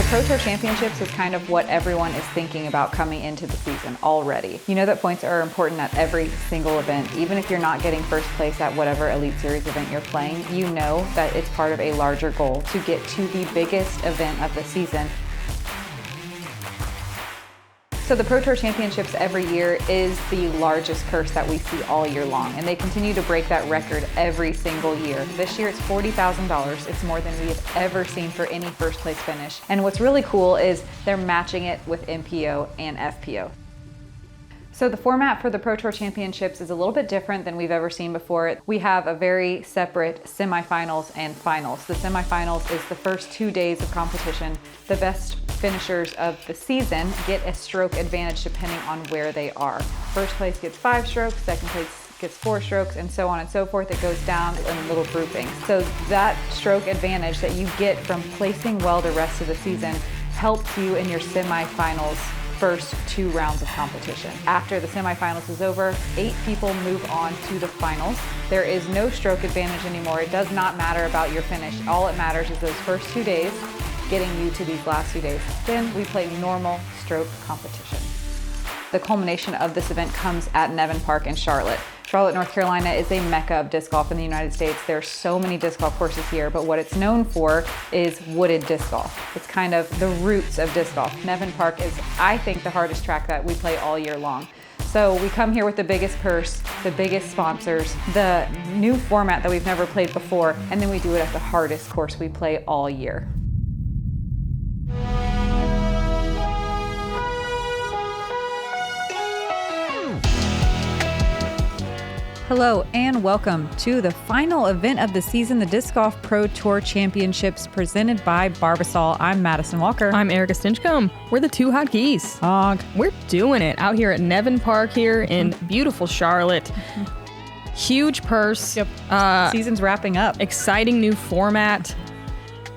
Pro Tour Championships is kind of what everyone is thinking about coming into the season already. You know that points are important at every single event. Even if you're not getting first place at whatever Elite Series event you're playing, you know that it's part of a larger goal to get to the biggest event of the season. So the Pro Tour Championships every year is the largest purse that we see all year long, and they continue to break that record every single year. This year it's $40,000. It's more than we have ever seen for any first place finish. And what's really cool is they're matching it with MPO and FPO. So the format for the Pro Tour Championships is a little bit different than we've ever seen before. We have a very separate semifinals and finals. The semifinals is the first 2 days of competition. The best finishers of the season get a stroke advantage depending on where they are. First place gets 5 strokes, second place gets 4 strokes, and so on and so forth. It goes down in little groupings. So that stroke advantage that you get from placing well the rest of the season helps you in your semifinals first 2 rounds of competition. After the semifinals is over, 8 people move on to the finals. There is no stroke advantage anymore. It does not matter about your finish. All it matters is those first 2 days getting you to these last 2 days. Then we play normal stroke competition. The culmination of this event comes at Nevin Park in Charlotte. Charlotte, North Carolina is a mecca of disc golf in the United States. There are so many disc golf courses here, but what it's known for is wooded disc golf. It's kind of the roots of disc golf. Nevin Park is, I think, the hardest track that we play all year long. So we come here with the biggest purse, the biggest sponsors, the new format that we've never played before, and then we do it at the hardest course we play all year. Hello and welcome to the final event of the season, the Disc Golf Pro Tour Championships presented by Barbasol. I'm Madison Walker. I'm Erika Stinchcomb. We're the two hot geese. We're doing it out here at Nevin Park here in beautiful Charlotte. Huge purse. Yep. Season's wrapping up. Exciting new format.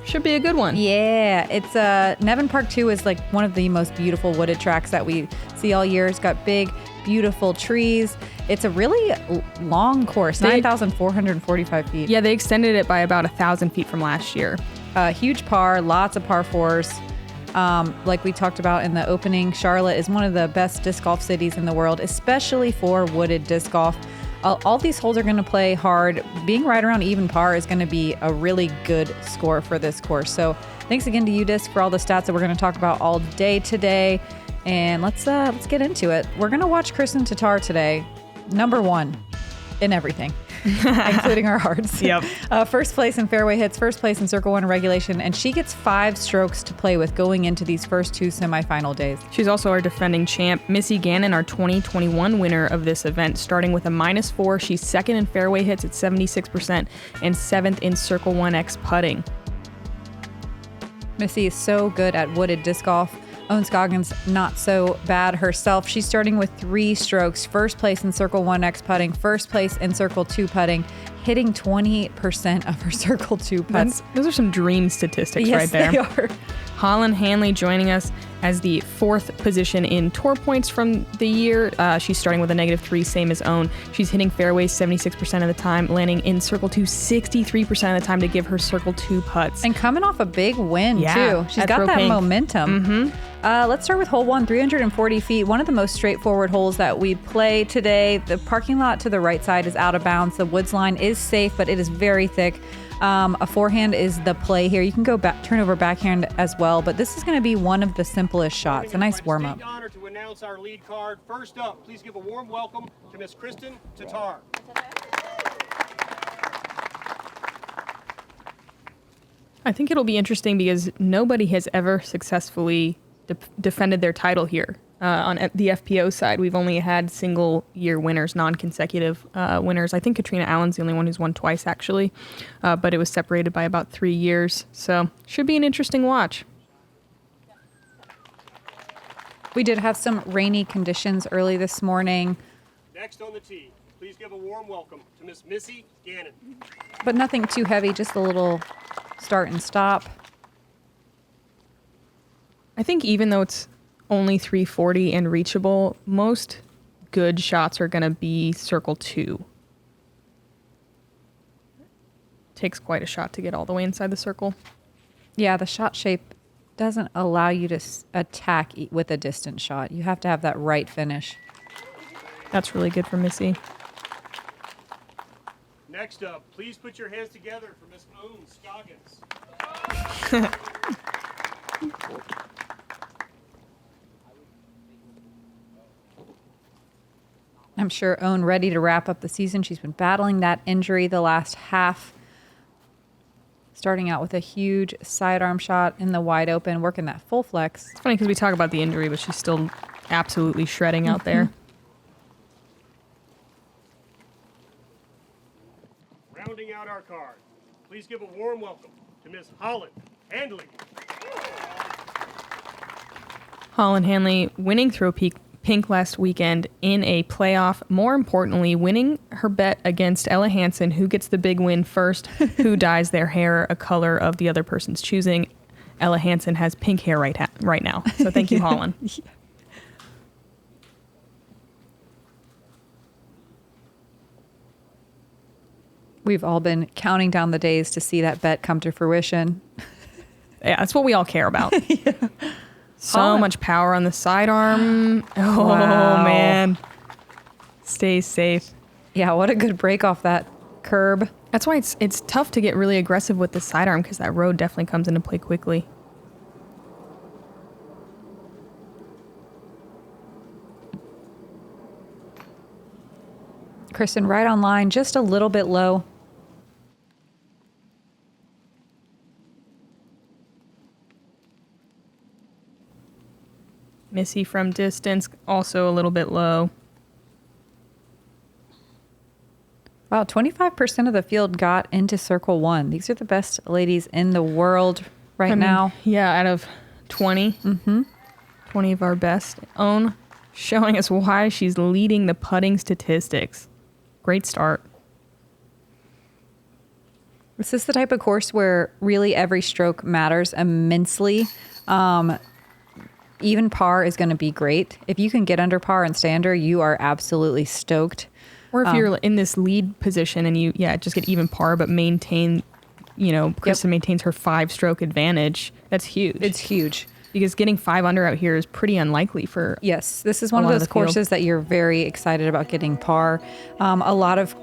Should be a good one. Yeah, it's Nevin Park 2 is like one of the most beautiful wooded tracks that we see all year. It's got big, beautiful trees. It's a really long course, 9,445 feet. Yeah, they extended it by about 1,000 feet from last year. Huge par, lots of par fours. Like we talked about in the opening, Charlotte is one of the best disc golf cities in the world, especially for wooded disc golf. All these holes are going to play hard. Being right around even par is going to be a really good score for this course. So thanks again to UDISC for all the stats that we're going to talk about all day today. And let's get into it. We're going to watch Kristin Tattar today. Number 1 in everything, including our hearts. Yep. First place in fairway hits, first place in Circle 1 regulation, and she gets 5 strokes to play with going into these first 2 semifinal days. She's also our defending champ. Missy Gannon, our 2021 winner of this event, starting with a -4. She's second in fairway hits at 76% and 7th in Circle 1X putting. Missy is so good at wooded disc golf. Scoggins not so bad herself. She's starting with 3 strokes. First place in Circle 1X putting, first place in Circle 2 putting, hitting 20% of her Circle 2 putts. Those are some dream statistics right there. Yes, they are. Holyn Handley joining us as the 4th position in tour points from the year. She's starting with a -3, same as Own. She's hitting fairways 76% of the time, landing in Circle 2 63% of the time to give her Circle 2 putts. And coming off a big win, too. She's got that momentum. Mm-hmm. Let's start with hole 1, 340 feet. One of the most straightforward holes that we play today. The parking lot to the right side is out of bounds. The woods line is safe, but it is very thick. A forehand is the play here. You can go back, turn over backhand as well, but this is going to be one of the simplest shots. A nice warm up. Honor to announce our lead card. First up, please give a warm welcome to Miss Kristin Tattar. I think it'll be interesting because nobody has ever successfully defended their title here. On the FPO side, we've only had single-year winners, non-consecutive winners. I think Katrina Allen's the only one who's won twice, actually, but it was separated by about 3 years. So should be an interesting watch. We did have some rainy conditions early this morning. Next on the tee, please give a warm welcome to Miss Missy Gannon. But nothing too heavy, just a little start and stop. I think even though it's only 340 and reachable, most good shots are going to be Circle 2. Takes quite a shot to get all the way inside the circle. Yeah, the shot shape doesn't allow you to attack with a distant shot. You have to have that right finish. That's really good for Missy. Next up, please put your hands together for Miss Own Scoggins. I'm sure Own ready to wrap up the season. She's been battling that injury the last half. Starting out with a huge sidearm shot in the wide open, working that full flex. It's funny because we talk about the injury, but she's still absolutely shredding out there. Rounding out our card, please give a warm welcome to Miss Holyn Handley. Holyn Handley winning throw pink last weekend in a playoff. More importantly, winning her bet against Ella Hansen, who gets the big win first, who dyes their hair a color of the other person's choosing. Ella Hansen has pink hair right now. So thank you, Holyn. We've all been counting down the days to see that bet come to fruition. Yeah, that's what we all care about. Yeah. So Holyn. much power on the sidearm. Oh, Wow. man. Stay safe. Yeah, what a good break off that curb. That's why it's tough to get really aggressive with the sidearm because that road definitely comes into play quickly. Kristin right on line, just a little bit low. Missy from distance, also a little bit low. Wow, 25% of the field got into circle one. These are the best ladies in the world now. Yeah, out of 20. 20 of our best. Own showing us why she's leading the putting statistics. Great start. This is the type of course where really every stroke matters immensely. Even par is going to be great. If you can get under par and stay under, you are absolutely stoked. Or if you're in this lead position and you, just get even par, but maintain, Kristin maintains her 5-stroke advantage. That's huge. It's huge. Because getting 5 under out here is pretty unlikely for. Yes, this is one of those courses that you're very excited about getting par. A lot of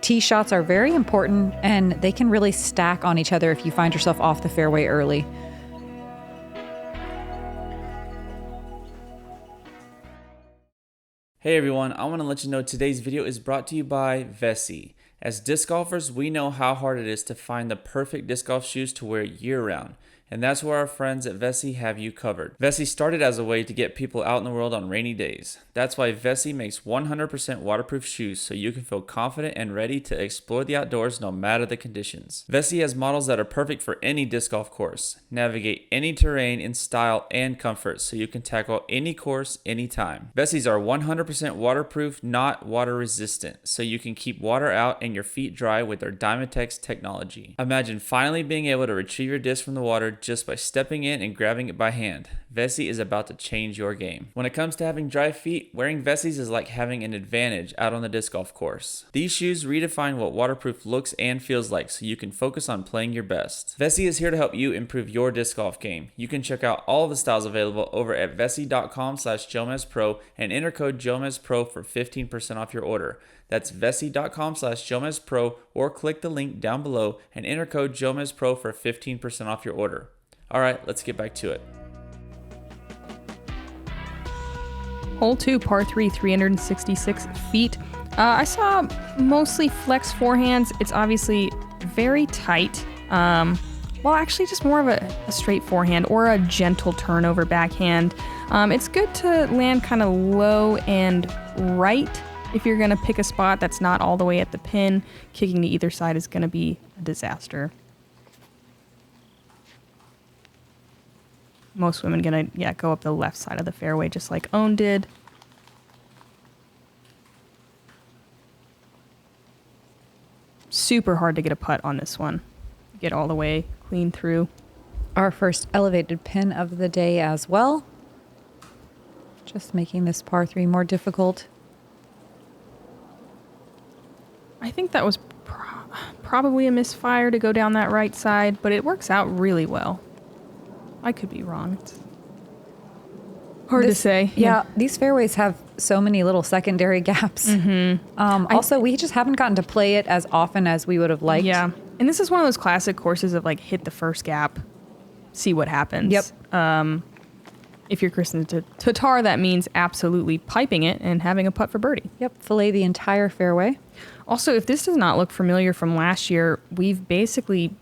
tee shots are very important, and they can really stack on each other if you find yourself off the fairway early. Hey everyone, I want to let you know today's video is brought to you by Vessi. As disc golfers, we know how hard it is to find the perfect disc golf shoes to wear year-round. And that's where our friends at Vessi have you covered. Vessi started as a way to get people out in the world on rainy days. That's why Vessi makes 100% waterproof shoes so you can feel confident and ready to explore the outdoors no matter the conditions. Vessi has models that are perfect for any disc golf course. Navigate any terrain in style and comfort so you can tackle any course anytime. Vessis are 100% waterproof, not water resistant, so you can keep water out and your feet dry with their Dymatex technology. Imagine finally being able to retrieve your disc from the water just by stepping in and grabbing it by hand. Vessi is about to change your game. When it comes to having dry feet, wearing Vessis is like having an advantage out on the disc golf course. These shoes redefine what waterproof looks and feels like so you can focus on playing your best. Vessi is here to help you improve your disc golf game. You can check out all of the styles available over at vessi.com/JomezPro and enter code JomezPro for 15% off your order. That's vessi.com/JomezPro or click the link down below and enter code JomezPro for 15% off your order. All right, let's get back to it. Hole 2, par 3, 366 feet. I saw mostly flex forehands. It's obviously very tight. Well, actually just more of a straight forehand or a gentle turnover backhand. It's good to land kind of low and right if you're going to pick a spot that's not all the way at the pin. Kicking to either side is going to be a disaster. Most women going to go up the left side of the fairway just like Own did. Super hard to get a putt on this one. Get all the way clean through. Our first elevated pin of the day as well. Just making this par 3 more difficult. I think that was probably a misfire to go down that right side, but it works out really well. I could be wrong. It's hard to say. Yeah, these fairways have so many little secondary gaps. Also, we just haven't gotten to play it as often as we would have liked. Yeah. And this is one of those classic courses of like hit the first gap, see what happens. Yep. If you're Kristin Tattar, that means absolutely piping it and having a putt for birdie. Yep, fillet the entire fairway. Also, if this does not look familiar from last year, we've basically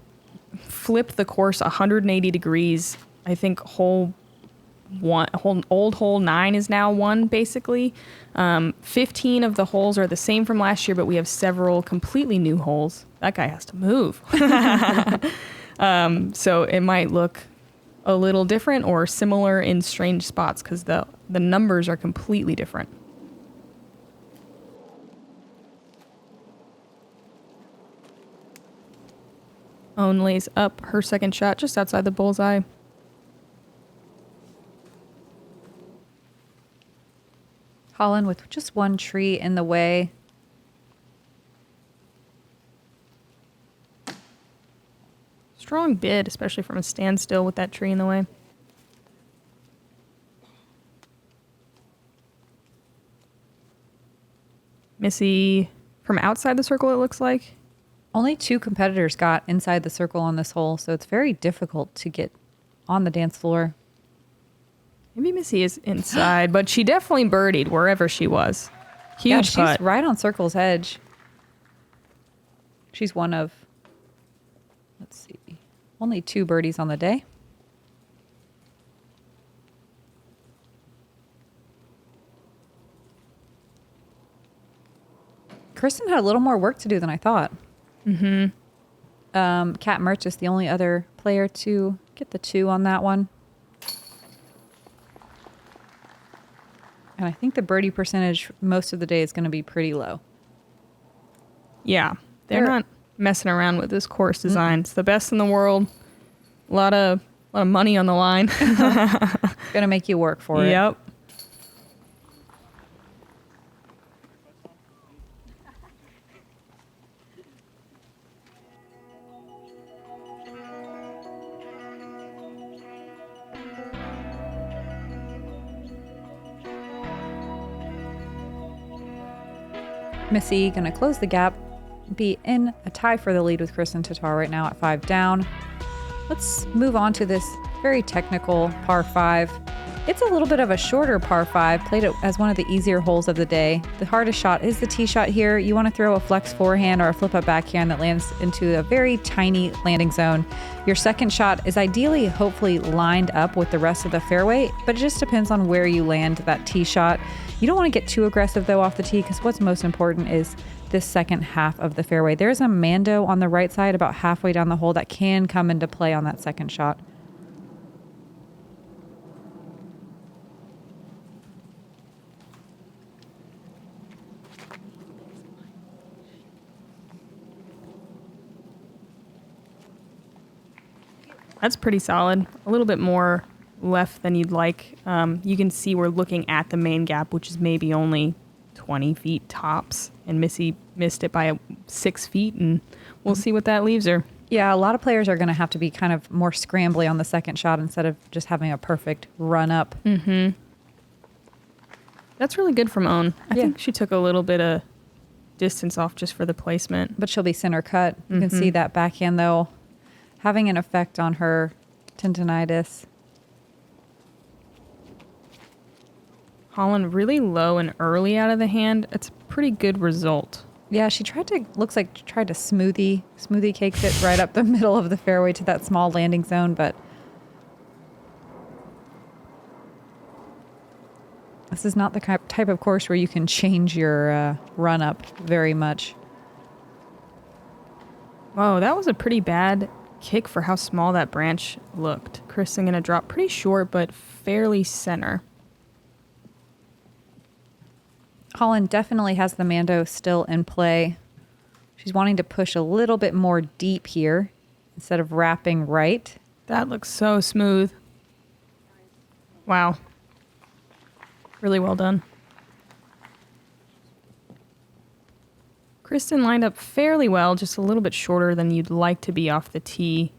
flipped the course 180 degrees. I think old hole 9 is now 1, basically. 15 of the holes are the same from last year, but we have several completely new holes. That guy has to move. So it might look a little different or similar in strange spots because the numbers are completely different. Owen lays up her second shot just outside the bullseye. Holyn with just one tree in the way. Strong bid, especially from a standstill with that tree in the way. Missy from outside the circle, it looks like. Only 2 competitors got inside the circle on this hole, so it's very difficult to get on the dance floor. Maybe Missy is inside, but she definitely birdied wherever she was. Huge Yeah, putt. she's right on circle's edge. She's one of, let's see, only 2 birdies on the day. Kristin had a little more work to do than I thought. Kat Mertz is the only other player to get the 2 on that one. And I think the birdie percentage most of the day is going to be pretty low. Yeah, they're not messing around with this course design. It's the best in the world. A lot of money on the line. Going to make you work for it. Yep. Missy going to close the gap, be in a tie for the lead with Kristin Tattar right now at 5 down. Let's move on to this very technical par 5. It's a little bit of a shorter par 5, played it as one of the easier holes of the day. The hardest shot is the tee shot here. You want to throw a flex forehand or a flip up backhand that lands into a very tiny landing zone. Your second shot is ideally, hopefully lined up with the rest of the fairway, but it just depends on where you land that tee shot. You don't want to get too aggressive though off the tee because what's most important is this second half of the fairway. There's a Mando on the right side about halfway down the hole that can come into play on that second shot. That's pretty solid. A little bit more left than you'd like. You can see we're looking at the main gap, which is maybe only 20 feet tops. And Missy missed it by 6 feet, and we'll see what that leaves her. Yeah, a lot of players are going to have to be kind of more scrambly on the second shot instead of just having a perfect run up. Mm-hmm. That's really good from Owen. I think she took a little bit of distance off just for the placement. But she'll be center cut. You can see that backhand, though, having an effect on her tendonitis. Holyn really low and early out of the hand. It's a pretty good result. Yeah, she tried to smoothie cakes it right up the middle of the fairway to that small landing zone, but this is not the type of course where you can change your run up very much. Whoa, that was a pretty bad kick for how small that branch looked. Kristin gonna drop pretty short, but fairly center. Holyn definitely has the Mando still in play. She's wanting to push a little bit more deep here instead of wrapping right. That looks so smooth. Wow. Really well done. Kristin lined up fairly well, just a little bit shorter than you'd like to be off the tee.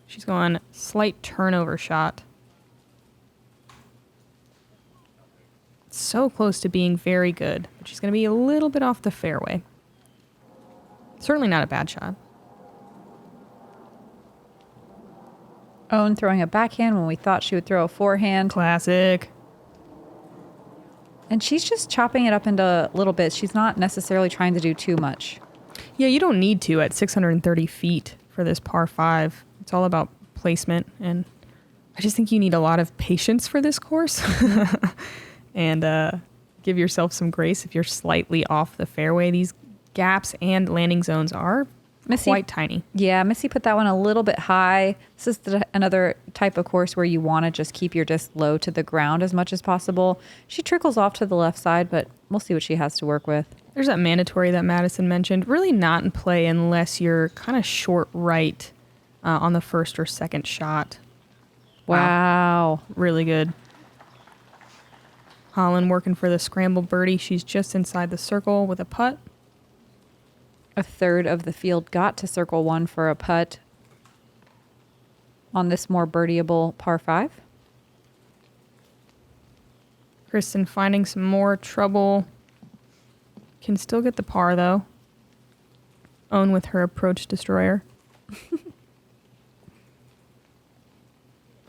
She's going slight turnover shot. so close to being very good. But she's going to be a little bit off the fairway. Certainly not a bad shot. Owen throwing a backhand when we thought she would throw a forehand. Classic. And she's just chopping it up into little bits. She's not necessarily trying to do too much. Yeah, you don't need to at 630 feet for this par 5. It's all about placement, and I just think you need a lot of patience for this course. And give yourself some grace if you're slightly off the fairway. These gaps and landing zones are quite tiny. Yeah, Missy put that one a little bit high. This is another type of course where you want to just keep your disc low to the ground as much as possible. She trickles off to the left side, but we'll see what she has to work with. There's that mandatory that Madison mentioned. Really not in play unless you're kind of short right on the first or second shot. Wow. Really good. Holyn working for the scramble birdie. She's just inside the circle with a putt. A third of the field got to circle 1 for a putt on this more birdieable par 5. Kristin finding some more trouble. Can still get the par, though. Own with her approach destroyer.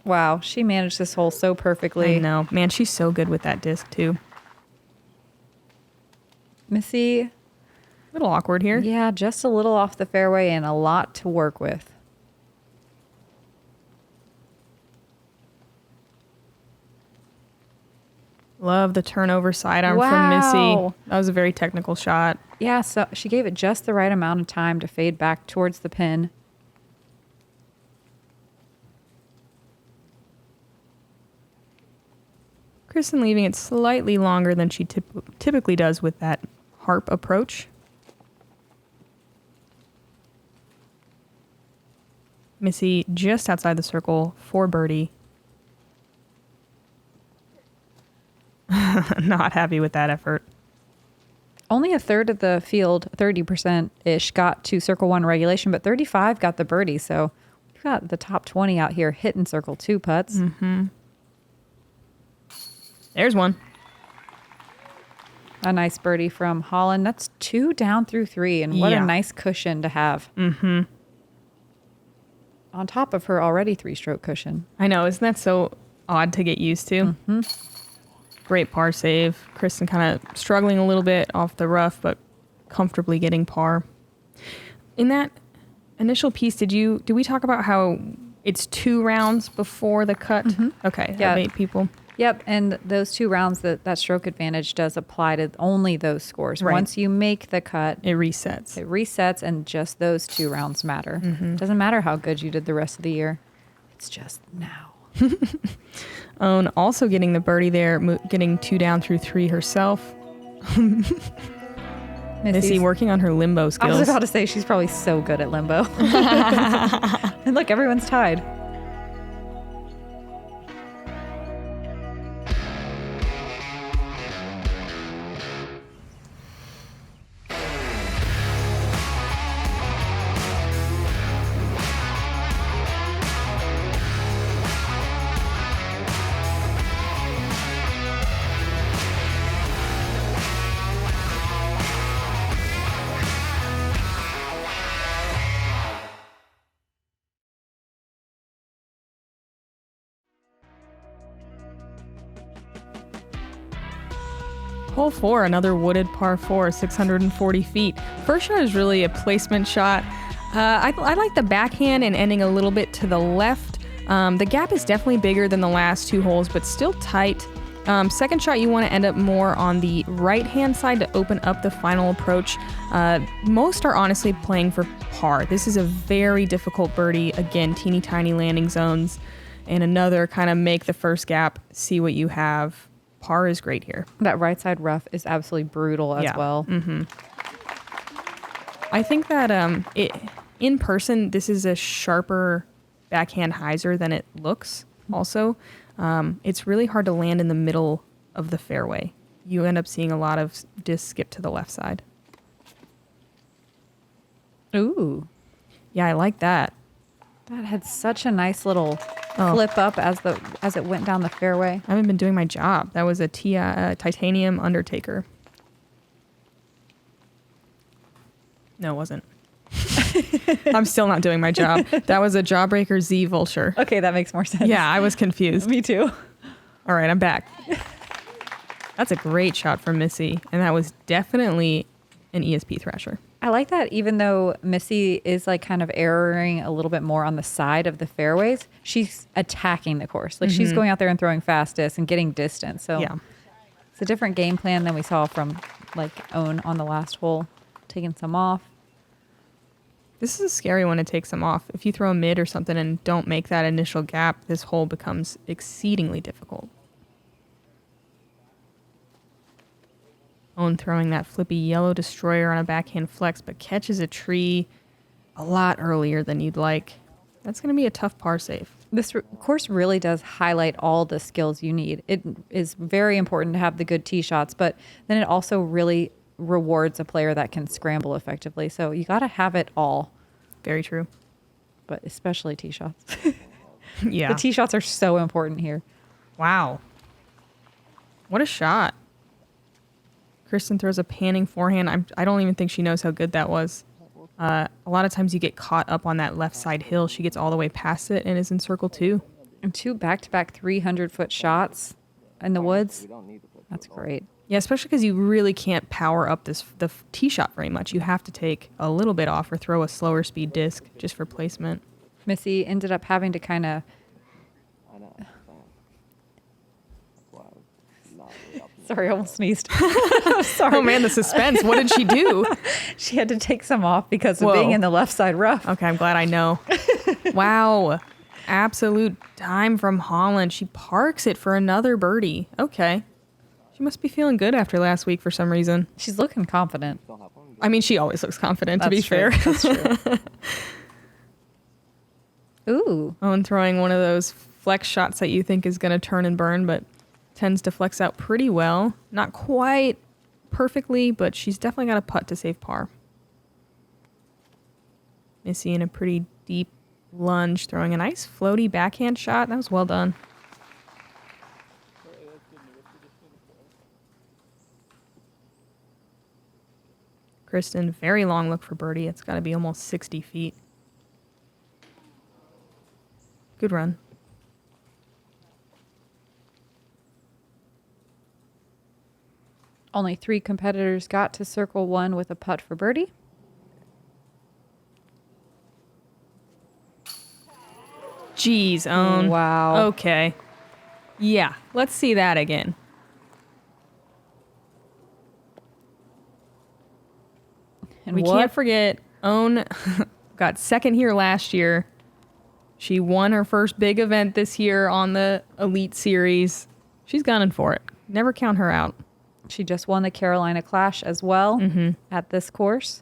Wow, she managed this hole so perfectly. I know. Man, she's so good with that disc, too. Missy. A little awkward here. Yeah, just a little off the fairway and a lot to work with. Love the turnover sidearm from Missy. That was a very technical shot. Yeah, so she gave it just the right amount of time to fade back towards the pin. Kristin leaving it slightly longer than she typically does with that harp approach. Missy just outside the circle for birdie. Not happy with that effort. Only a third of the field, 30%-ish, got to circle 1 regulation, but 35 got the birdie. So we've got the top 20 out here hitting circle 2 putts. Mm-hmm. There's one. A nice birdie from Holyn. That's 2 down through 3, and what a nice cushion to have. Mm-hmm. On top of her already 3-stroke cushion. I know, isn't that so odd to get used to? Mm-hmm. Great par save. Kristin kind of struggling a little bit off the rough, but comfortably getting par. In that initial piece, did we talk about how it's 2 rounds before the cut? Mm-hmm. Okay, yeah. Of 8 people. Yep, and those 2 rounds, that stroke advantage does apply to only those scores. Right. Once you make the cut, it resets. It resets, and just those 2 rounds matter. Mm-hmm. Doesn't matter how good you did the rest of the year. It's just now. Own also getting the birdie there, getting 2 down through 3 herself. Missy working on her limbo skills. I was about to say, she's probably so good at limbo. And look, everyone's tied. Hole 4, another wooded par 4, 640 feet. First shot is really a placement shot. I like the backhand and ending a little bit to the left. The gap is definitely bigger than the last 2 holes, but still tight. Second shot, you want to end up more on the right-hand side to open up the final approach. Most are honestly playing for par. This is a very difficult birdie. Again, teeny tiny landing zones. And another kind of make the first gap, see what you have. Par is great here. That right side rough is absolutely brutal as well. Mm-hmm. I think that in person, this is a sharper backhand hyzer than it looks also. It's really hard to land in the middle of the fairway. You end up seeing a lot of discs skip to the left side. Ooh. Yeah, I like that. That had such a nice little flip up as it went down the fairway. I haven't been doing my job. That was a titanium Undertaker. No, it wasn't. I'm still not doing my job. That was a Jawbreaker Z Vulture. Okay, that makes more sense. Yeah, I was confused. Me too. All right, I'm back. That's a great shot from Missy, and that was definitely an ESP Thrasher. I like that even though Missy is like kind of erroring a little bit more on the side of the fairways, she's attacking the course. Like she's going out there and throwing fast disc and getting distance. So Yeah. it's a different game plan than we saw from like Own on the last hole, taking some off. This is a scary one to take some off. If you throw a mid or something and don't make that initial gap, this hole becomes exceedingly difficult. Own throwing that flippy yellow destroyer on a backhand flex, but catches a tree a lot earlier than you'd like. That's going to be a tough par save. This course really does highlight all the skills you need. It is very important to have the good tee shots, but then it also really rewards a player that can scramble effectively. So you got to have it all. Very true. But especially tee shots. Yeah. The tee shots are so important here. Wow. What a shot. Kristin throws a panning forehand. I don't even think she knows how good that was. A lot of times you get caught up on that left side hill. She gets all the way past it and is in circle 2. And 2 back-to-back 300-foot shots in the woods. That's great. Yeah, especially because you really can't power up the tee shot very much. You have to take a little bit off or throw a slower speed disc just for placement. Missy ended up having to kind of... Sorry, I almost sneezed. Sorry. Oh, man, the suspense. What did she do? She had to take some off because of Whoa. being in the left side rough. Okay, I'm glad I know. Wow. Absolute dime from Holyn. She parks it for another birdie. Okay. She must be feeling good after last week for some reason. She's looking confident. I mean, she always looks confident, to be fair. That's true. Ooh. Oh, and throwing one of those flex shots that you think is going to turn and burn, but tends to flex out pretty well. Not quite perfectly, but she's definitely got a putt to save par. Missy in a pretty deep lunge, throwing a nice floaty backhand shot. That was well done. Kristin, very long look for birdie. It's got to be almost 60 feet. Good run. Only 3 competitors got to circle 1 with a putt for birdie. Jeez, Own. Wow. Okay. Yeah, let's see that again. And We can't forget, Own got second here last year. She won her first big event this year on the Elite Series. She's gunning for it. Never count her out. She just won the Carolina Clash as well at this course.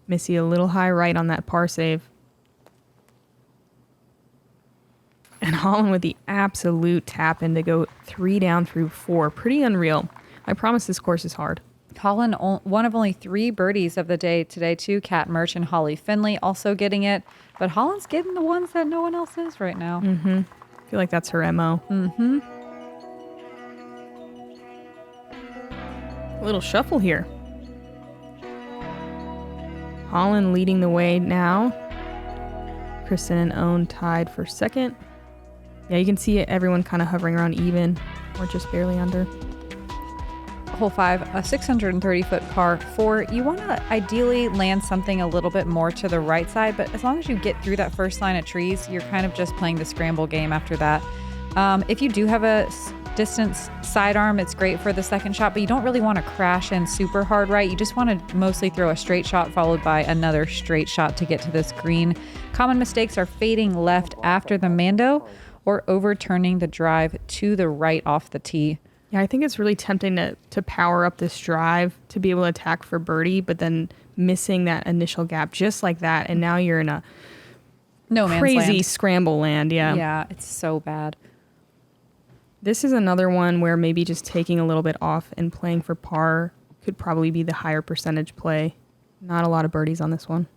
Missy a little high right on that par save. And Holyn with the absolute tap in to go 3 down through 4. Pretty unreal. I promise this course is hard. Holyn, one of only 3 birdies of the day today, too. Kat Murch and Holly Finley also getting it. But Holland's getting the ones that no one else is right now. I feel like that's her MO. A little shuffle here. Holyn leading the way now. Kristin and Own tied for second. Yeah, you can see everyone kind of hovering around even or just barely under. Hole 5, a 630-foot par 4. You want to ideally land something a little bit more to the right side, but as long as you get through that first line of trees, you're kind of just playing the scramble game after that. If you do have a distance sidearm, it's great for the second shot, but you don't really want to crash in super hard right. You just want to mostly throw a straight shot followed by another straight shot to get to this green. Common mistakes are fading left after the Mando or overturning the drive to the right off the tee. Yeah, I think it's really tempting to power up this drive to be able to attack for birdie, but then missing that initial gap just like that. And now you're in a no man's crazy land. scramble land. Yeah. Yeah, it's so bad. This is another one where maybe just taking a little bit off and playing for par could probably be the higher percentage play. Not a lot of birdies on this one.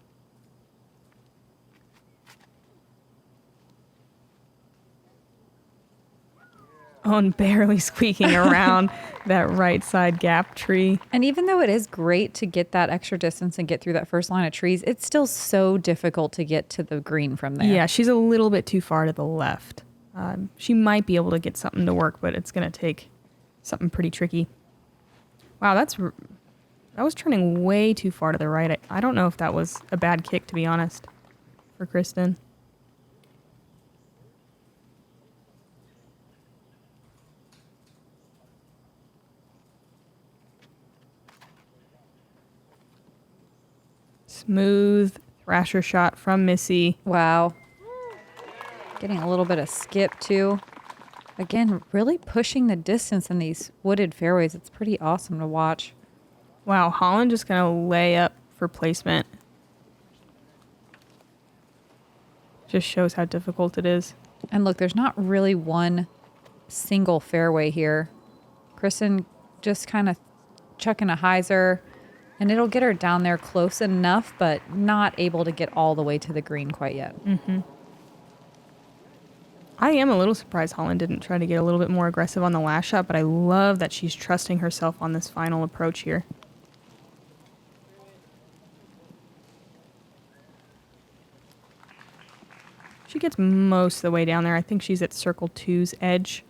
Owen barely squeaking around that right side gap tree. And even though it is great to get that extra distance and get through that first line of trees, it's still so difficult to get to the green from there. Yeah, she's a little bit too far to the left. She might be able to get something to work, but it's going to take something pretty tricky. Wow, that was turning way too far to the right. I don't know if that was a bad kick, to be honest, for Kristin. Smooth thrasher shot from Missy. Wow. Getting a little bit of skip, too. Again, really pushing the distance in these wooded fairways. It's pretty awesome to watch. Wow, Holyn just going to lay up for placement. Just shows how difficult it is. And look, there's not really one single fairway here. Kristin just kind of chucking a hyzer, and it'll get her down there close enough, but not able to get all the way to the green quite yet. Mm-hmm. I am a little surprised Holyn didn't try to get a little bit more aggressive on the last shot, but I love that she's trusting herself on this final approach here. She gets most of the way down there. I think she's at circle 2's edge.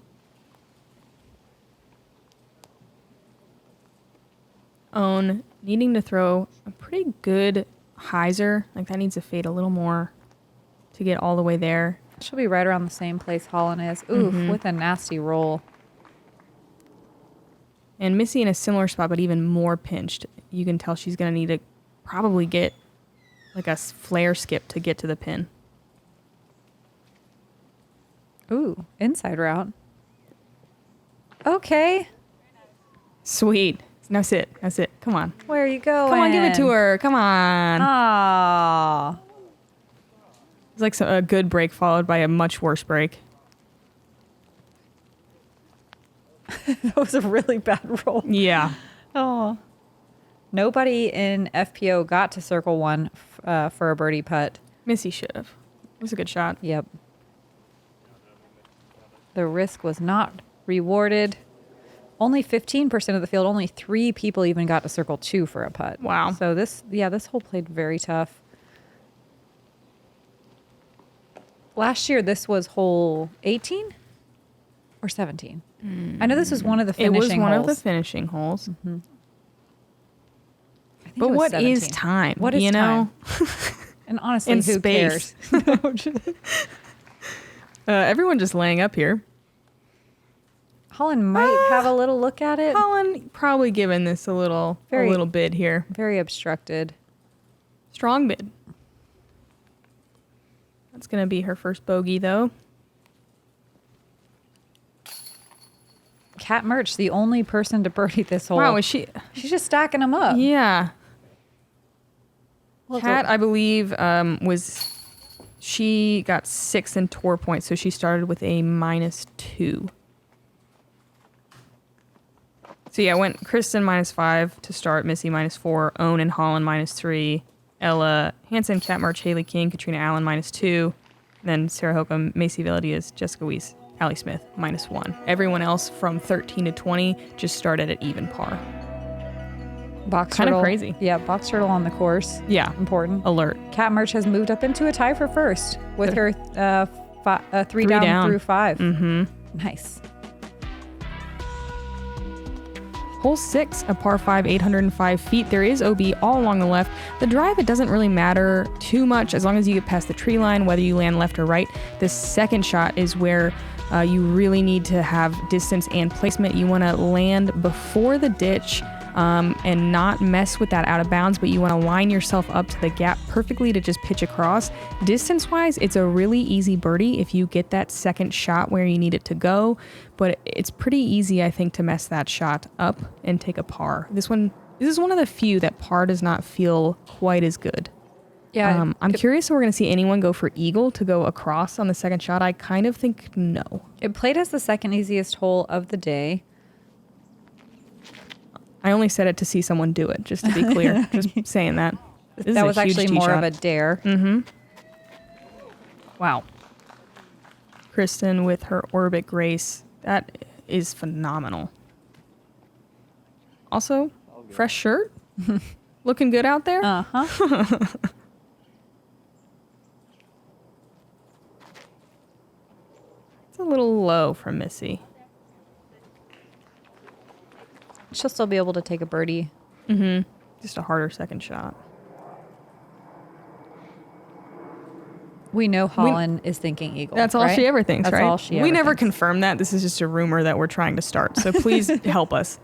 Owen needing to throw a pretty good hyzer. Like that needs to fade a little more to get all the way there. She'll be right around the same place Holyn is. Oof, with a nasty roll. And Missy in a similar spot, but even more pinched. You can tell she's going to need to probably get like a flare skip to get to the pin. Ooh, inside route. Okay. Sweet. Now sit. Now sit. Come on. Where are you going? Come on, give it to her. Come on. Aww. It's like a good break followed by a much worse break. That was a really bad roll. Yeah. Oh. Nobody in FPO got to circle 1 for a birdie putt. Missy should have. It was a good shot. Yep. The risk was not rewarded. Only 15% of the field, only 3 people even got to circle 2 for a putt. Wow. So this hole played very tough. Last year, this was hole 18 or 17. I know this was one of the finishing holes. It was one of the finishing holes. Mm-hmm. I think But it was what 17. is time? What is you know? time? And honestly, In who space. cares? Everyone just laying up here. Holyn might have a little look at it. Holyn probably giving this a little bid here. Very obstructed. Strong bid. That's going to be her first bogey, though. Kat Merch, the only person to birdie this hole. Wow, is she? She's just stacking them up. Yeah. Well, Kat, I believe, she got 6 in tour points, so she started with a -2. So yeah, went Kristin -5 to start, Missy -4, Owen and Holyn -3, Ella Hansen, Kat March, Haley King, Katrina Allen -2, then Sarah Hokum, Macy Villadiaz, Jessica Weiss, Allie Smith -1. Everyone else from 13 to 20 just started at even par. Box Kind of turtle. crazy. Yeah, box turtle on the course. Yeah. Important. Alert. Kat Merch has moved up into a tie for first with her 3 down through 5. Mm-hmm. Nice. Hole 6, a par 5, 805 feet. There is OB all along the left. The drive, it doesn't really matter too much as long as you get past the tree line, whether you land left or right. The second shot is where you really need to have distance and placement. You want to land before the ditch and not mess with that out of bounds, but you want to line yourself up to the gap perfectly to just pitch across. Distance-wise, it's a really easy birdie if you get that second shot where you need it to go, but it's pretty easy, I think, to mess that shot up and take a par. This is one of the few that par does not feel quite as good. Yeah. I'm curious if we're going to see anyone go for eagle to go across on the second shot. I kind of think no. It played as the second easiest hole of the day. I only said it to see someone do it, just to be clear. Just saying that. That was actually more of a dare. Mm-hmm. Wow. Kristin with her orbit grace. That is phenomenal. Also, fresh shirt. Looking good out there. Uh-huh. It's a little low for Missy. She'll still be able to take a birdie. Mm-hmm. Just a harder second shot. We know Holyn is thinking eagle. That's all right? she ever thinks, That's right? all she ever We never thinks. confirm that. This is just a rumor that we're trying to start. So please help us.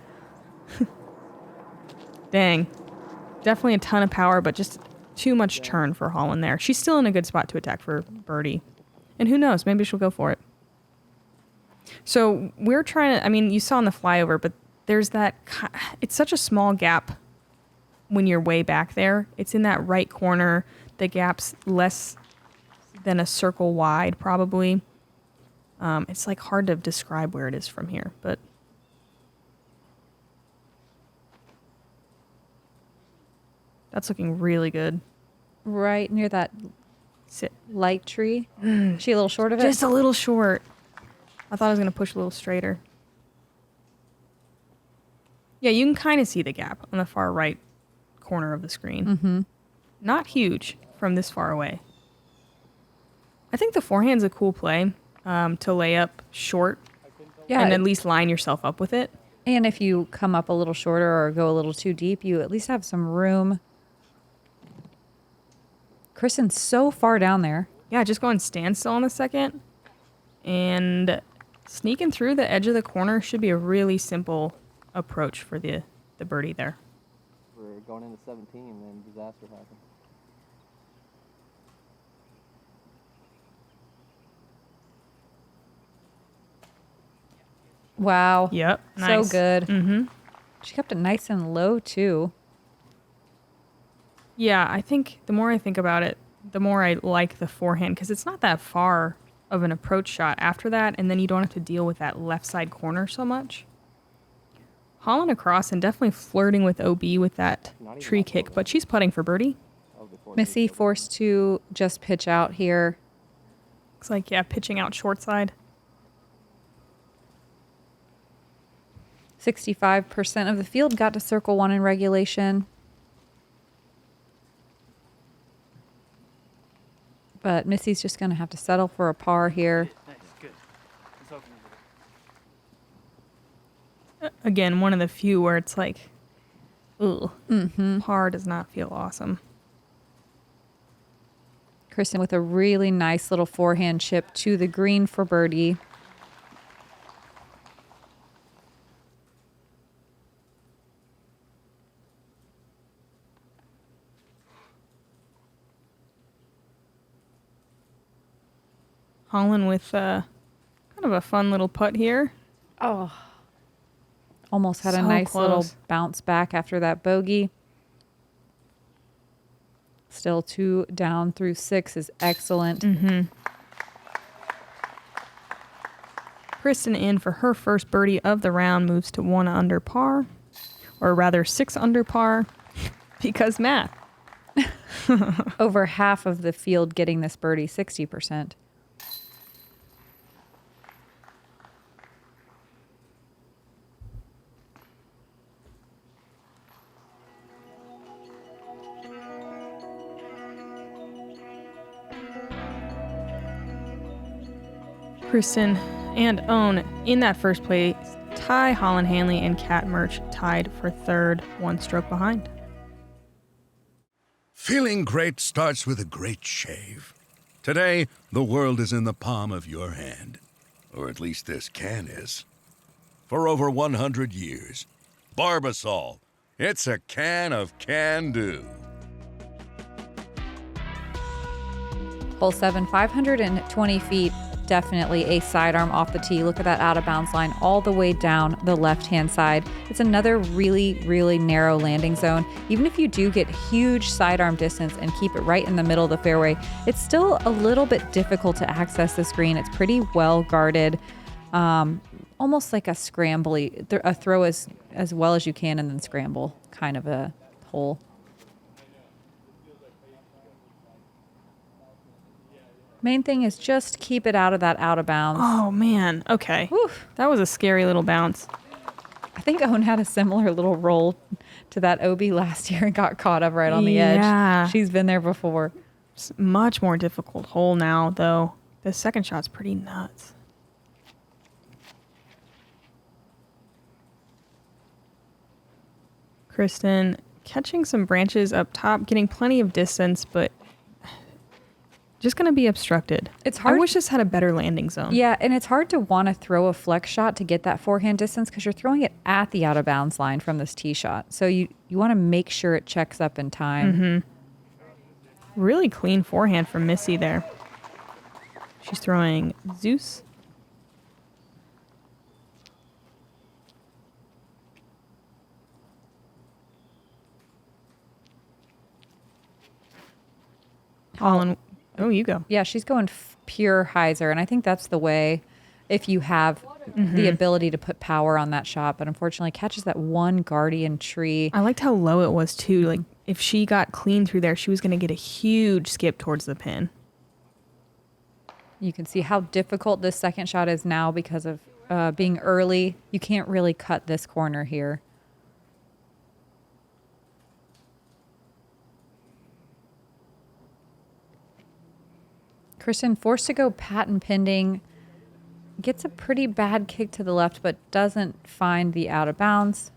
Dang. Definitely a ton of power, but just too much churn for Holyn there. She's still in a good spot to attack for birdie. And who knows? Maybe she'll go for it. So we're trying to, I mean, you saw in the flyover, but there's that, it's such a small gap when you're way back there. It's in that right corner. The gap's less than a circle wide, probably. It's like hard to describe where it is from here, but that's looking really good. Right near that light tree. She a little short of it? Just a little short. I thought I was going to push a little straighter. Yeah, you can kind of see the gap on the far right corner of the screen. Mm-hmm. Not huge from this far away. I think the forehand's a cool play to lay up short Yeah. and at least line yourself up with it. And if you come up a little shorter or go a little too deep, you at least have some room. Kristin's so far down there. Yeah, just go on standstill on the second. And sneaking through the edge of the corner should be a really simple approach for the birdie there. We're going into 17, then disaster happened. Wow. Yep. So Nice. good. Mm-hmm. She kept it nice and low, too. Yeah, I think the more I think about it, the more I like the forehand because it's not that far of an approach shot after that, and then you don't have to deal with that left side corner so much. Holyn across and definitely flirting with OB with that tree kick, but she's putting for birdie. Missy forced to just pitch out here. Looks like, yeah, pitching out short side. 65% of the field got to circle one in regulation. But Missy's just going to have to settle for a par here. Again, one of the few where it's like, ugh, par does not feel awesome. Kristin with a really nice little forehand chip to the green for birdie. Holyn with kind of a fun little putt here. Oh. Almost had a So nice little close. bounce back after that bogey. Still 2 down through 6 is excellent. Kristin in for her first birdie of the round, moves to 1 under par, or rather 6 under par, because math. Over half of the field getting this birdie, 60%. Kristin and Own in that first place. Ty, Holyn, Handley, and Cat Merch tied for third, 1 stroke behind. Feeling great starts with a great shave. Today, the world is in the palm of your hand. Or at least this can is. For over 100 years, Barbasol. It's a can of can-do. Hole 7, 520 feet. Definitely a sidearm off the tee. Look at that out of bounds line all the way down the left-hand side. It's another really, really narrow landing zone. Even if you do get huge sidearm distance and keep it right in the middle of the fairway, it's still a little bit difficult to access this green. It's pretty well guarded. Almost like a scrambly, a throw as well as you can and then scramble kind of a hole. Main thing is just keep it out of that out of bounds. Oh, man. Okay. Whew. That was a scary little bounce. I think Owen had a similar little roll to that OB last year and got caught up right on the Yeah. edge. She's been there before. It's a much more difficult hole now, though. The second shot's pretty nuts. Kristin catching some branches up top, getting plenty of distance, but just going to be obstructed. It's hard. I wish this had a better landing zone. Yeah, and it's hard to want to throw a flex shot to get that forehand distance because you're throwing it at the out of bounds line from this tee shot. So you want to make sure it checks up in time. Mm-hmm. Really clean forehand from Missy there. She's throwing Zeus. Holyn. Oh, you go. Yeah, she's going pure hyzer, and I think that's the way if you have the ability to put power on that shot, but unfortunately catches that one guardian tree. I liked how low it was, too. Like, if she got clean through there, she was going to get a huge skip towards the pin. You can see how difficult this second shot is now because of being early. You can't really cut this corner here. Kristin forced to go patent pending, gets a pretty bad kick to the left, but doesn't find the out of bounds.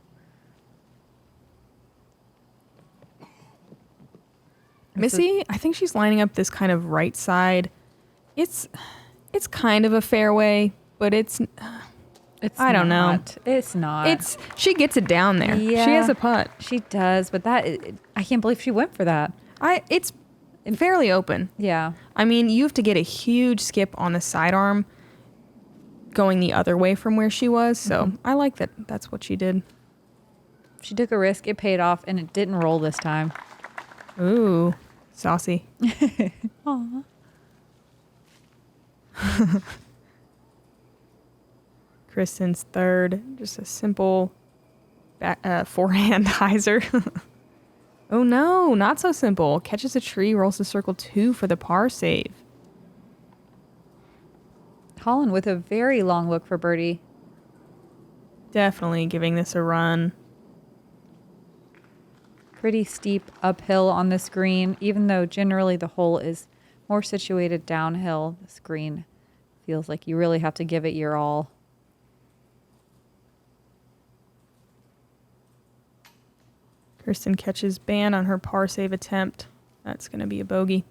Missy, I think she's lining up this kind of right side. It's kind of a fairway, but it's I don't know. It's not. She gets it down there. Yeah, she has a putt. She does, but I can't believe she went for that. It's fairly open. Yeah. I mean, you have to get a huge skip on the sidearm going the other way from where she was. So I like that. That's what she did. She took a risk. It paid off, and it didn't roll this time. Ooh, saucy. Aw. Kristin's third. Just a simple forehand hyzer. Oh no, not so simple. Catches a tree, rolls to circle 2 for the par save. Holyn with a very long look for birdie. Definitely giving this a run. Pretty steep uphill on this green, even though generally the hole is more situated downhill. This green feels like you really have to give it your all. Kristin catches ban on her par save attempt. That's going to be a bogey.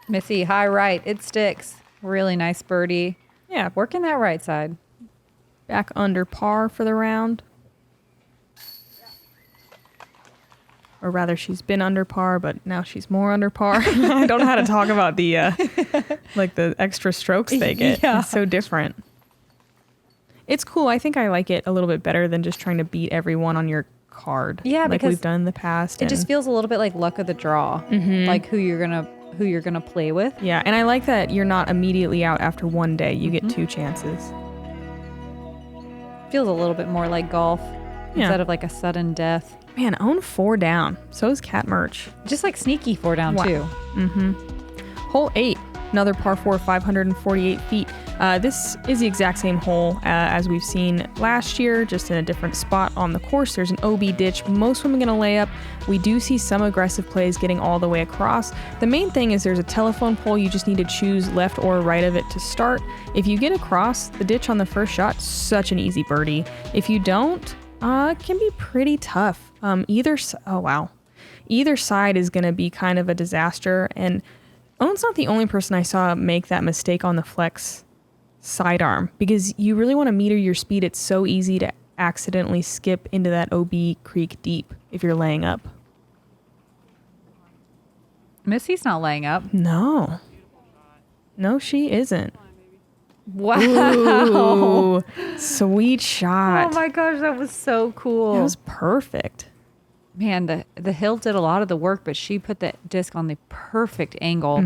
Missy, high right. It sticks. Really nice birdie. Yeah, Working that right side. back under par for the round. Or rather, she's been under par, but now she's more under par. I don't know how to talk about the like the extra strokes they get. Yeah. It's so different. It's cool. I think I like it a little bit better than just trying to beat everyone on your card. Yeah, like because we've done in the past. It just feels a little bit like luck of the draw, like who you're gonna play with. Yeah, and I like that you're not immediately out after one day. You get 2 chances. Feels a little bit more like golf instead of like a sudden death. Man, own 4 down. So is Cat Merch. Just like sneaky 4 down Wow. too. Hole 8, another par 4, 548 feet. This is the exact same hole as we've seen last year, just in a different spot on the course. There's an OB ditch. Most women going to lay up. We do see some aggressive plays getting all the way across. The main thing is there's a telephone pole. You just need to choose left or right of it to start. If you get across the ditch on the first shot, such an easy birdie. If you don't, it can be pretty tough. Either side is going to be kind of a disaster. And Owen's not the only person I saw make that mistake on the flex sidearm, because you really want to meter your speed. It's so easy to accidentally skip into that OB creek deep if you're laying up. Missy's not laying up. No, she isn't. Wow. Ooh, sweet shot. Oh my gosh, that was so cool. That was perfect. Man, the hill did a lot of the work, but she put the disc on the perfect angle.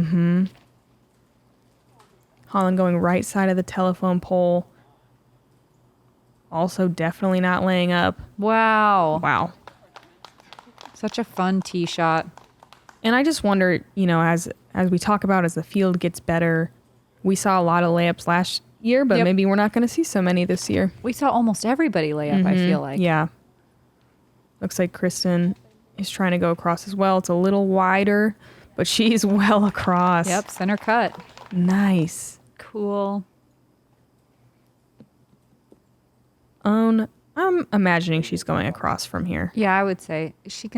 Holyn going right side of the telephone pole. Also definitely not laying up. Wow. Wow. Such a fun tee shot. And I just wonder, you know, as we talk about, as the field gets better, we saw a lot of layups last year, but maybe we're not going to see so many this year. We saw almost everybody lay up, I feel like. Yeah. Looks like Kristin is trying to go across as well. It's a little wider, but she's well across. Yep, center cut. Nice. Cool. I'm imagining she's going across from here. Yeah, I would say she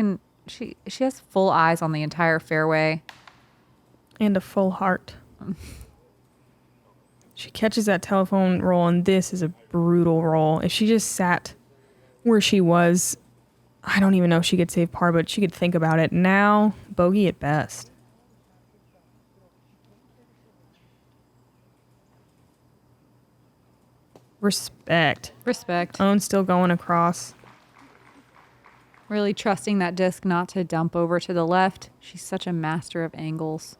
has full eyes on the entire fairway. And a full heart. She catches that telephone roll, and this is a brutal roll. If she just sat where she was, I don't even know if she could save par, but she could think about it. Now, bogey at best. Respect. Respect. Owen's still going across. Really trusting that disc not to dump over to the left. She's such a master of angles.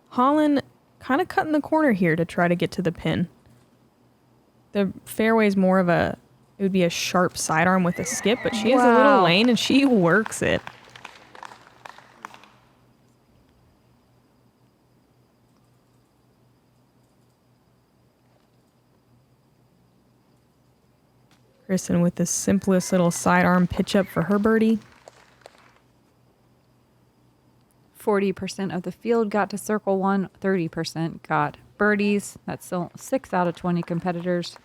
Holyn kind of cutting the corner here to try to get to the pin. The fairway's more of it would be a sharp sidearm with a skip, but she has a little lane and she works it. Kristin with the simplest little sidearm pitch up for her birdie. 40% of the field got to circle one, 30% got birdies. That's still 6 out of 20 competitors.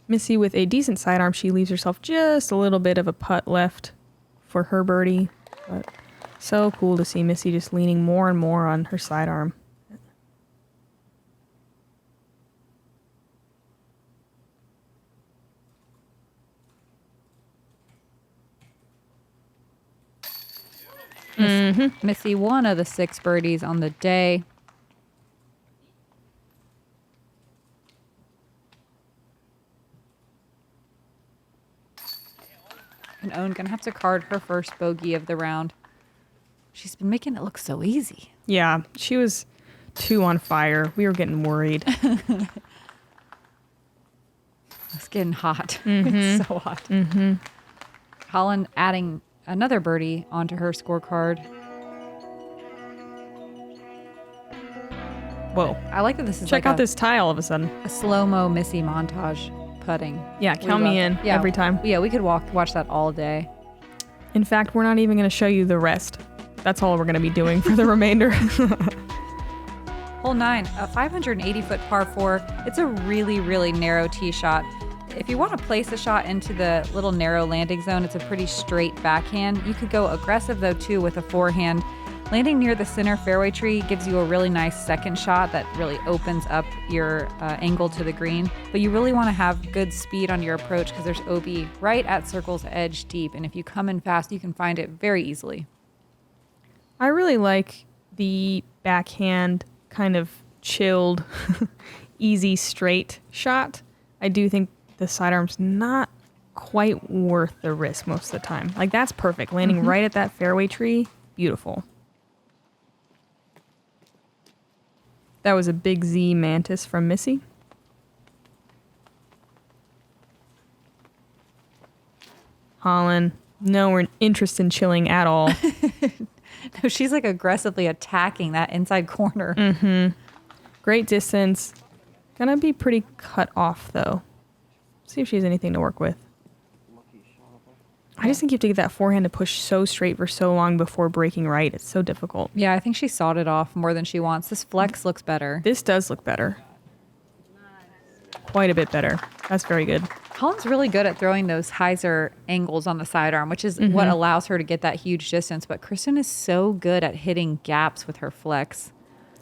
Missy with a decent sidearm. She leaves herself just a little bit of a putt left for her birdie. But so cool to see Missy just leaning more and more on her sidearm. Missy, one of the 6 birdies on the day. And Owen gonna have to card her first bogey of the round. She's been making it look so easy. Yeah, she was 2 on fire. We were getting worried. It's getting hot. It's so hot. Holyn adding another birdie onto her scorecard. Whoa. I like that this is Check like out this tie all of a sudden. a slow-mo Missy montage putting. Yeah, count me in every time. Yeah, we could watch that all day. In fact, we're not even going to show you the rest. That's all we're going to be doing for the remainder. Hole 9, a 580-foot par 4. It's a really, really narrow tee shot. If you want to place a shot into the little narrow landing zone, it's a pretty straight backhand. You could go aggressive, though, too, with a forehand. Landing near the center fairway tree gives you a really nice second shot that really opens up your angle to the green. But you really want to have good speed on your approach because there's OB right at circle's edge deep. And if you come in fast, you can find it very easily. I really like the backhand kind of chilled, easy, straight shot. I do think the sidearm's not quite worth the risk most of the time. Like, that's perfect. Landing right at that fairway tree, beautiful. That was a big Z mantis from Missy. Holyn, no interest in chilling at all. No, she's like aggressively attacking that inside corner. Great distance. Gonna be pretty cut off, though. See if she has anything to work with. I just think you have to get that forehand to push so straight for so long before breaking right. It's so difficult. Yeah, I think she sawed it off more than she wants. This flex looks better. This does look better. Quite a bit better. That's very good. Holyn's really good at throwing those hyzer angles on the sidearm, which is what allows her to get that huge distance. But Kristin is so good at hitting gaps with her flex.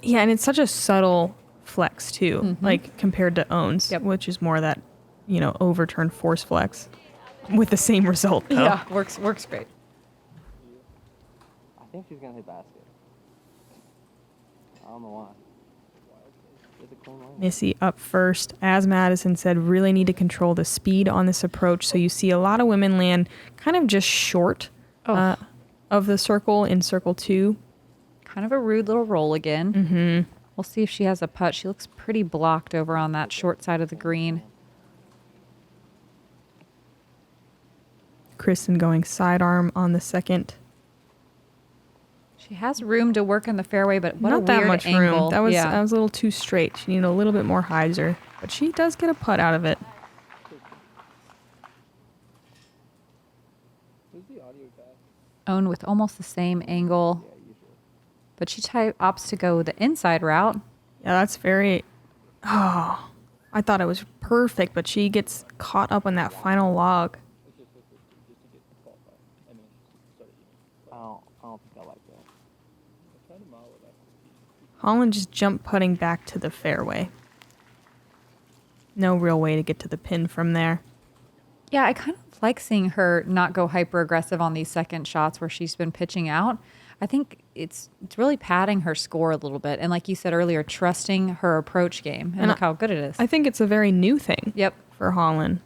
Yeah, and it's such a subtle flex, too, like compared to Owen's, which is more that, you know, overturned force flex with the same result, though. Yeah, works great. I think she's gonna hit basket. I don't know why. It's a clean lane. Missy up first. As Madison said, really need to control the speed on this approach. So you see a lot of women land kind of just short of the circle in circle 2. Kind of a rude little roll again. We'll see if she has a putt. She looks pretty blocked over on that short side of the green. Kristin going sidearm on the second. She has room to work in the fairway, but what Not a that weird much angle. room. That was yeah. a little too straight. She needed a little bit more hyzer, but she does get a putt out of it. Who's the audio guy? Owned with almost the same angle, but she opts to go the inside route. Yeah, that's very... Oh, I thought it was perfect, but she gets caught up on that final log. I don't think I like that. Holyn just jump putting back to the fairway. No real way to get to the pin from there. Yeah, I kind of like seeing her not go hyper aggressive on these second shots where she's been pitching out. I think it's really padding her score a little bit. And like you said earlier, trusting her approach game. And look how good it is. I think it's a very new thing. Yep. For Holyn.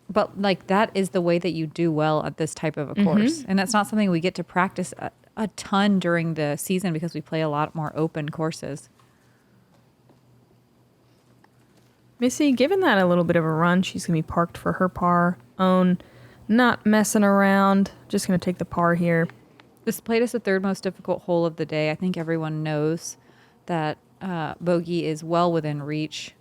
But like that is the way that you do well at this type of a course. And that's not something we get to practice a ton during the season because we play a lot more open courses. Missy, given that a little bit of a run, she's going to be parked for her par. Own, not messing around. Just going to take the par here. This played is the third most difficult hole of the day. I think everyone knows that bogey is well within reach.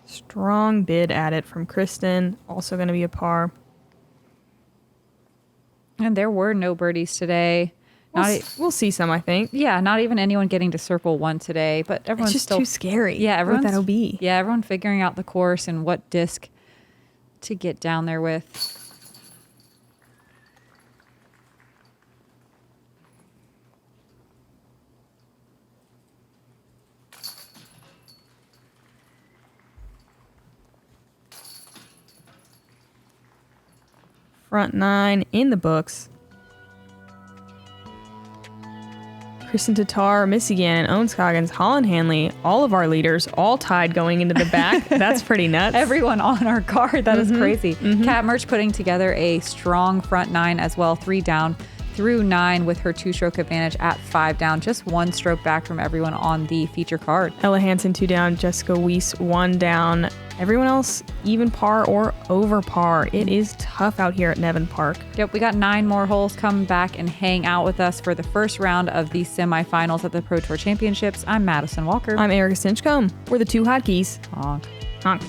Strong bid at it from Kristin. Also going to be a par. And there were no birdies today. We'll see some, I think. Yeah, not even anyone getting to circle one today, but everyone's It's just still too scary. Yeah, everyone's with that OB. Yeah, everyone figuring out the course and what disc to get down there with. Front nine in the books. Kristin, Tattar, Missy, Gannon, Owen Scoggins, Holyn, Handley, all of our leaders, all tied going into the back. That's pretty nuts. Everyone on our card. That is crazy. Cat Merch putting together a strong front nine as well. 3 down through 9 with her 2-stroke advantage at 5 down. Just 1 stroke back from everyone on the feature card. Ella Hansen 2 down, Jessica Weiss 1 down. Everyone else even par or over par. It is tough out here at Nevin Park. Yep, we got 9 more holes. Come back and hang out with us for the first round of the semifinals at the Pro Tour Championships. I'm Madison Walker. I'm Erika Stinchcomb. We're the 2 hotkeys. Honk. Honk.